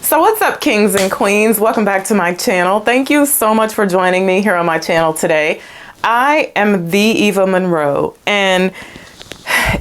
So what's up, kings and queens? Welcome back to my channel. Thank you so much for joining me here on my channel today. I am the Eva Monroe, and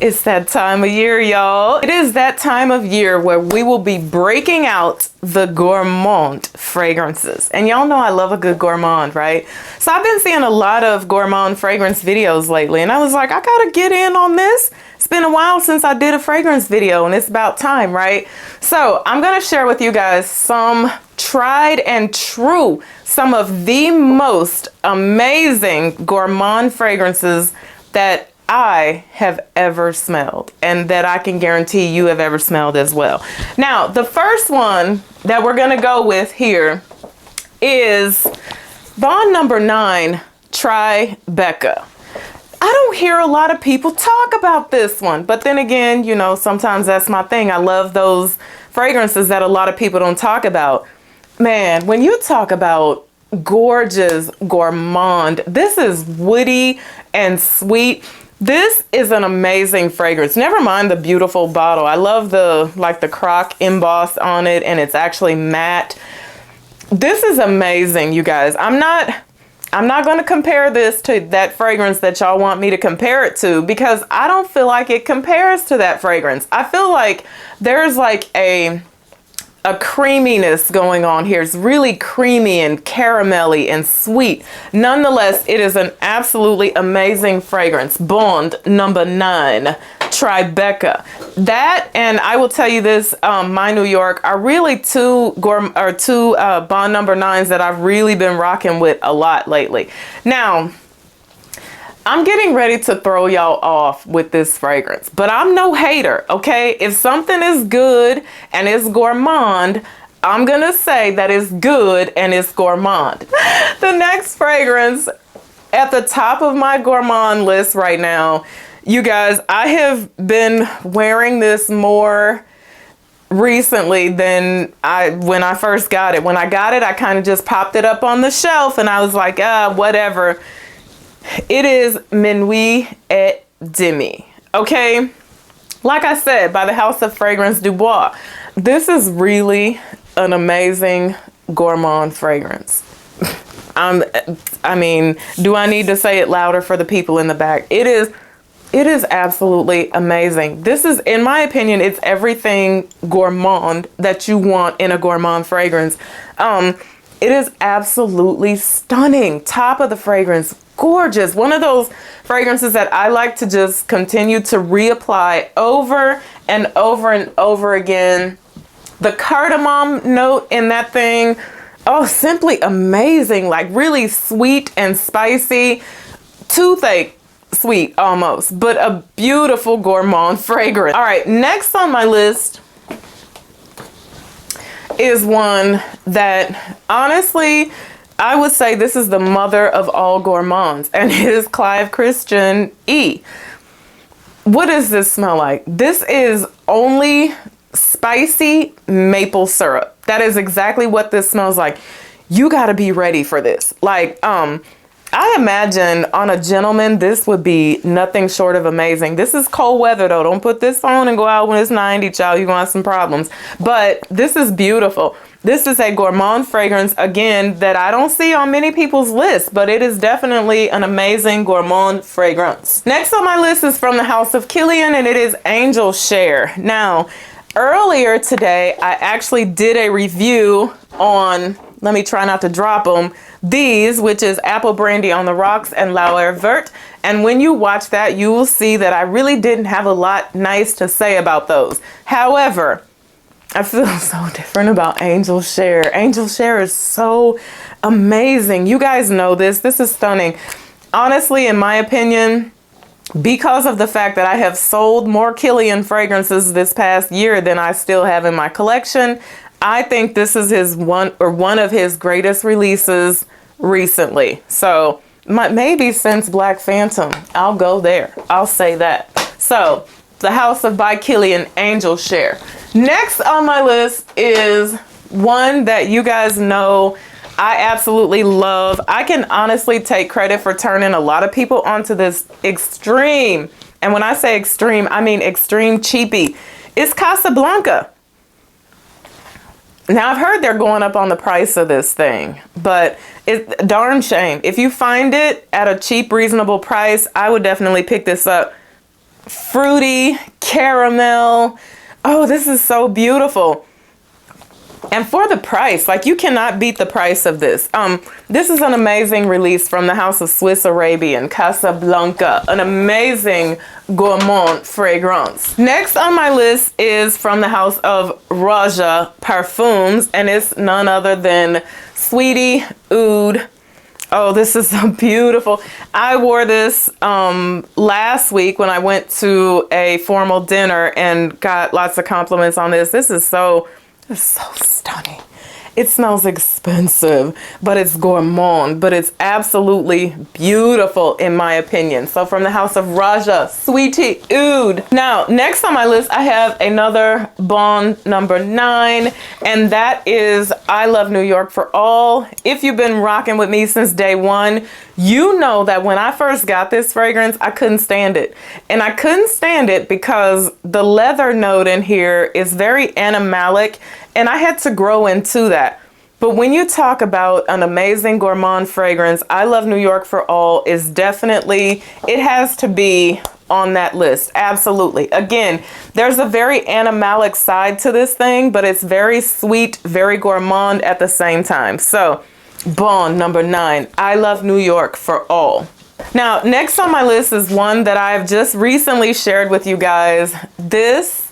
it's that time of year, y'all. It is that time of year where we will be breaking out the Gourmand fragrances. And y'all know I love a good Gourmand, right? So I've been seeing a lot of Gourmand fragrance videos lately, and I was like, I gotta get in on this. It's been a while since I did a fragrance video, and it's about time, right? So I'm gonna share with you guys some tried and true, some of the most amazing Gourmand fragrances that I have ever smelled, and that I can guarantee you have ever smelled as well. Now, the first one that we're gonna go with here is Bond number 9 Tribeca. I don't hear a lot of people talk about this one, but then again, you know, sometimes that's my thing. I love those fragrances that a lot of people don't talk about. Man, when you talk about gorgeous Gourmand, this is woody and sweet. This is an amazing fragrance. Never mind the beautiful bottle. I love the the croc embossed on it, and it's actually matte. This is amazing, you guys. I'm not going to compare this to that fragrance that y'all want me to compare it to, because I don't feel like it compares to that fragrance. I feel like there's like a creaminess going on here. It's really creamy and caramelly and sweet. Nonetheless, it is an absolutely amazing fragrance. Bond number 9 Tribeca. That, and I will tell you this, my New York are really two Bond number 9s that I've really been rocking with a lot lately. Now, I'm getting ready to throw y'all off with this fragrance, but I'm no hater, okay? If something is good and it's Gourmand, I'm gonna say that it's good and it's Gourmand. The next fragrance at the top of my Gourmand list right now, you guys, I have been wearing this more recently than when I first got it. When I got it, I kind of just popped it up on the shelf and I was like, whatever. It is Minuit et Demi, okay? Like I said, by the House of Fragrance Dubois. This is really an amazing Gourmand fragrance. I mean, do I need to say it louder for the people in the back? It is absolutely amazing. This is, in my opinion, it's everything Gourmand that you want in a Gourmand fragrance. It is absolutely stunning. Top of the fragrance, gorgeous. One of those fragrances that I like to just continue to reapply over and over and over again. The cardamom note in that thing, oh, simply amazing. Like really sweet and spicy, toothache sweet almost, but a beautiful Gourmand fragrance. All right, next on my list is one that honestly, I would say this is the mother of all gourmands, and it is Clive Christian E. What does this smell like? This is only spicy maple syrup. That is exactly what this smells like. You got to be ready for this. Like, I imagine on a gentleman, this would be nothing short of amazing. This is cold weather though. Don't put this on and go out when it's 90, child. You're gonna have some problems. But this is beautiful. This is a Gourmand fragrance, again, that I don't see on many people's lists, but it is definitely an amazing Gourmand fragrance. Next on my list is from the House of Kilian, and it is Angel Share. Now, earlier today, I actually did a review on, let me try not to drop them, these, which is Apple Brandy on the Rocks and Lauer Vert. And when you watch that, you will see that I really didn't have a lot nice to say about those. However, I feel so different about Angel Share. Angel Share is so amazing. You guys know this. This is stunning. Honestly, in my opinion, because of the fact that I have sold more Kilian fragrances this past year than I still have in my collection, I think this is one of his greatest releases recently. So maybe since Black Phantom. I'll go there. I'll say that. So the House of by Kilian, Angel Share. Next on my list is one that you guys know I absolutely love. I can honestly take credit for turning a lot of people onto this extreme, and when I say extreme, I mean extreme cheapy. It's Casablanca. Now I've heard they're going up on the price of this thing, but it's darn shame. If you find it at a cheap, reasonable price, I would definitely pick this up. Fruity, caramel. Oh, this is so beautiful. And for the price, like, you cannot beat the price of this. This is an amazing release from the house of Swiss Arabian, Casablanca, an amazing Gourmand fragrance. Next on my list is from the house of Roja Parfums, and it's none other than Sweetie Oud. Oh, this is so beautiful. I wore this last week when I went to a formal dinner and got lots of compliments on this. This is so stunning. It smells expensive, but it's gourmand, but it's absolutely beautiful in my opinion. So from the house of Roja, Sweetie Oud. Now, next on my list, I have another Bon number 9, and that is I Love New York for All. If you've been rocking with me since day one, you know that when I first got this fragrance, I couldn't stand it. And I couldn't stand it because the leather note in here is very animalic, and I had to grow into that. But when you talk about an amazing gourmand fragrance, I Love New York for All is definitely, it has to be on that list. Absolutely. Again, there's a very animalic side to this thing, but it's very sweet, very gourmand at the same time. So, Bon number 9, I Love New York for All. Now, next on my list is one that I've just recently shared with you guys. This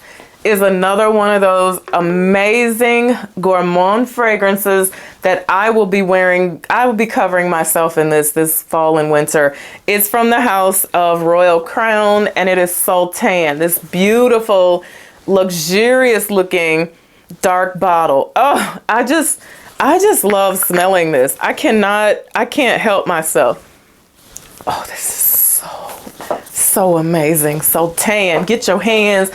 is another one of those amazing gourmand fragrances that I will be wearing. I will be covering myself in this fall and winter. It's from the house of Royal Crown, and it is Sultan, this beautiful, luxurious looking dark bottle. Oh, I just love smelling this. I can't help myself. Oh, this is so amazing. Sultan, get your hand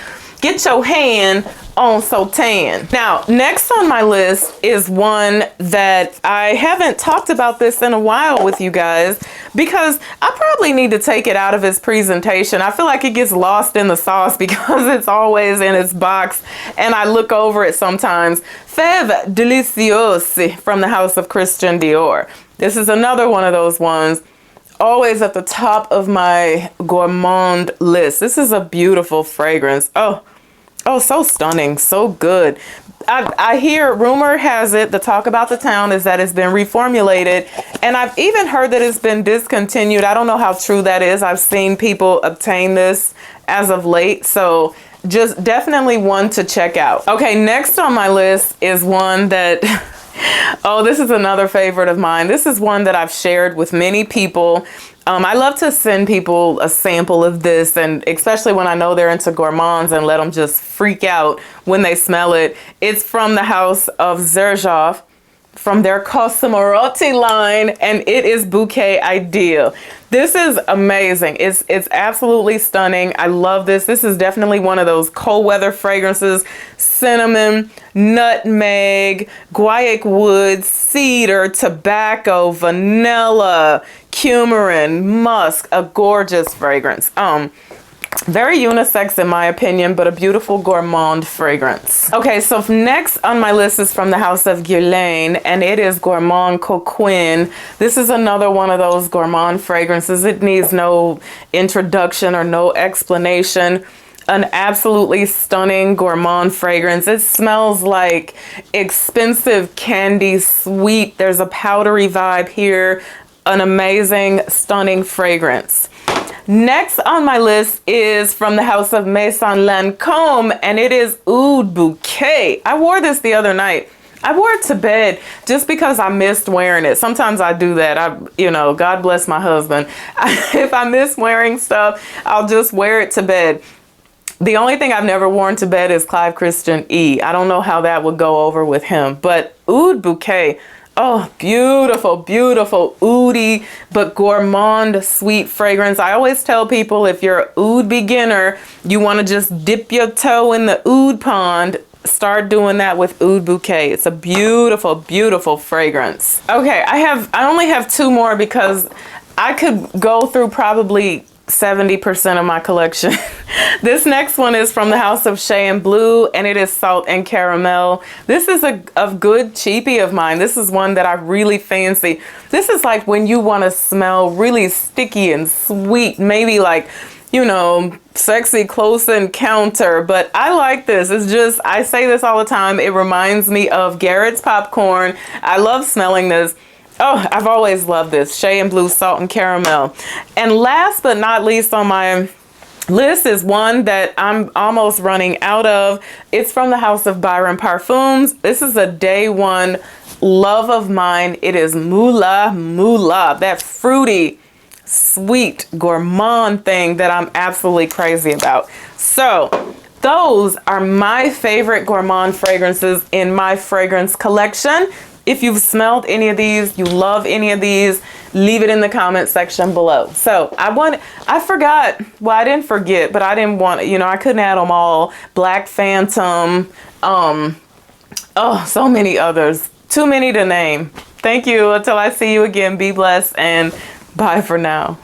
on Sultan. Now, next on my list is one that I haven't talked about this in a while with you guys because I probably need to take it out of its presentation. I feel like it gets lost in the sauce because it's always in its box and I look over it sometimes. Feve Delicieuse from the house of Christian Dior. This is another one of those ones always at the top of my gourmand list. This is a beautiful fragrance. Oh, so stunning, so good. I hear, rumor has it, the talk about the town is that it's been reformulated, and I've even heard that it's been discontinued. I don't know how true that is. I've seen people obtain this as of late, so just definitely one to check out. Okay, next on my list is one that oh, this is another favorite of mine. This is one that I've shared with many people. I love to send people a sample of this, and especially when I know they're into gourmands, and let them just freak out when they smell it. It's from the house of Xerjoff, from their Cosmopolitan line, and it is Bouquet Ideal. This is amazing. It's absolutely stunning. I love this. This is definitely one of those cold weather fragrances. Cinnamon, nutmeg, guaiac wood, cedar, tobacco, vanilla, coumarin, musk. A gorgeous fragrance. Very unisex in my opinion, but a beautiful gourmand fragrance. Okay, so next on my list is from the house of Guerlain, and it is Gourmand Coquin. This is another one of those gourmand fragrances. It needs no introduction or no explanation. An absolutely stunning gourmand fragrance. It smells like expensive candy, sweet. There's a powdery vibe here. An amazing, stunning fragrance. Next on my list is from the house of Maison Lancome, and it is Oud Bouquet. I wore this the other night. I wore it to bed just because I missed wearing it. Sometimes I do that. God bless my husband. If I miss wearing stuff, I'll just wear it to bed. The only thing I've never worn to bed is Clive Christian E. I don't know how that would go over with him, but Oud Bouquet. Oh, beautiful, beautiful, oudy, but gourmand, sweet fragrance. I always tell people if you're an oud beginner, you want to just dip your toe in the oud pond, start doing that with Oud Bouquet. It's a beautiful, beautiful fragrance. Okay, I only have 2 more because I could go through probably 70% of my collection. This next one is from the house of Shay and Blue, and it is Salt and Caramel. This is a good cheapie of mine. This is one that I really fancy. This is like when you want to smell really sticky and sweet, maybe like, you know, sexy close encounter. But I like this. It's just, I say this all the time. It reminds me of Garrett's popcorn. I love smelling this. Oh, I've always loved this. Shay and Blue Salt and Caramel. And last but not least on my list is one that I'm almost running out of. It's from the house of Byron Parfums. This is a day one love of mine. It is Mula Mula, that fruity, sweet gourmand thing that I'm absolutely crazy about. So those are my favorite gourmand fragrances in my fragrance collection. If you've smelled any of these, you love any of these, leave it in the comment section below. So I forgot, well, I didn't forget, but I didn't want, you know, I couldn't add them all. Black Phantom, oh, so many others. Too many to name. Thank you. Until I see you again, be blessed and bye for now.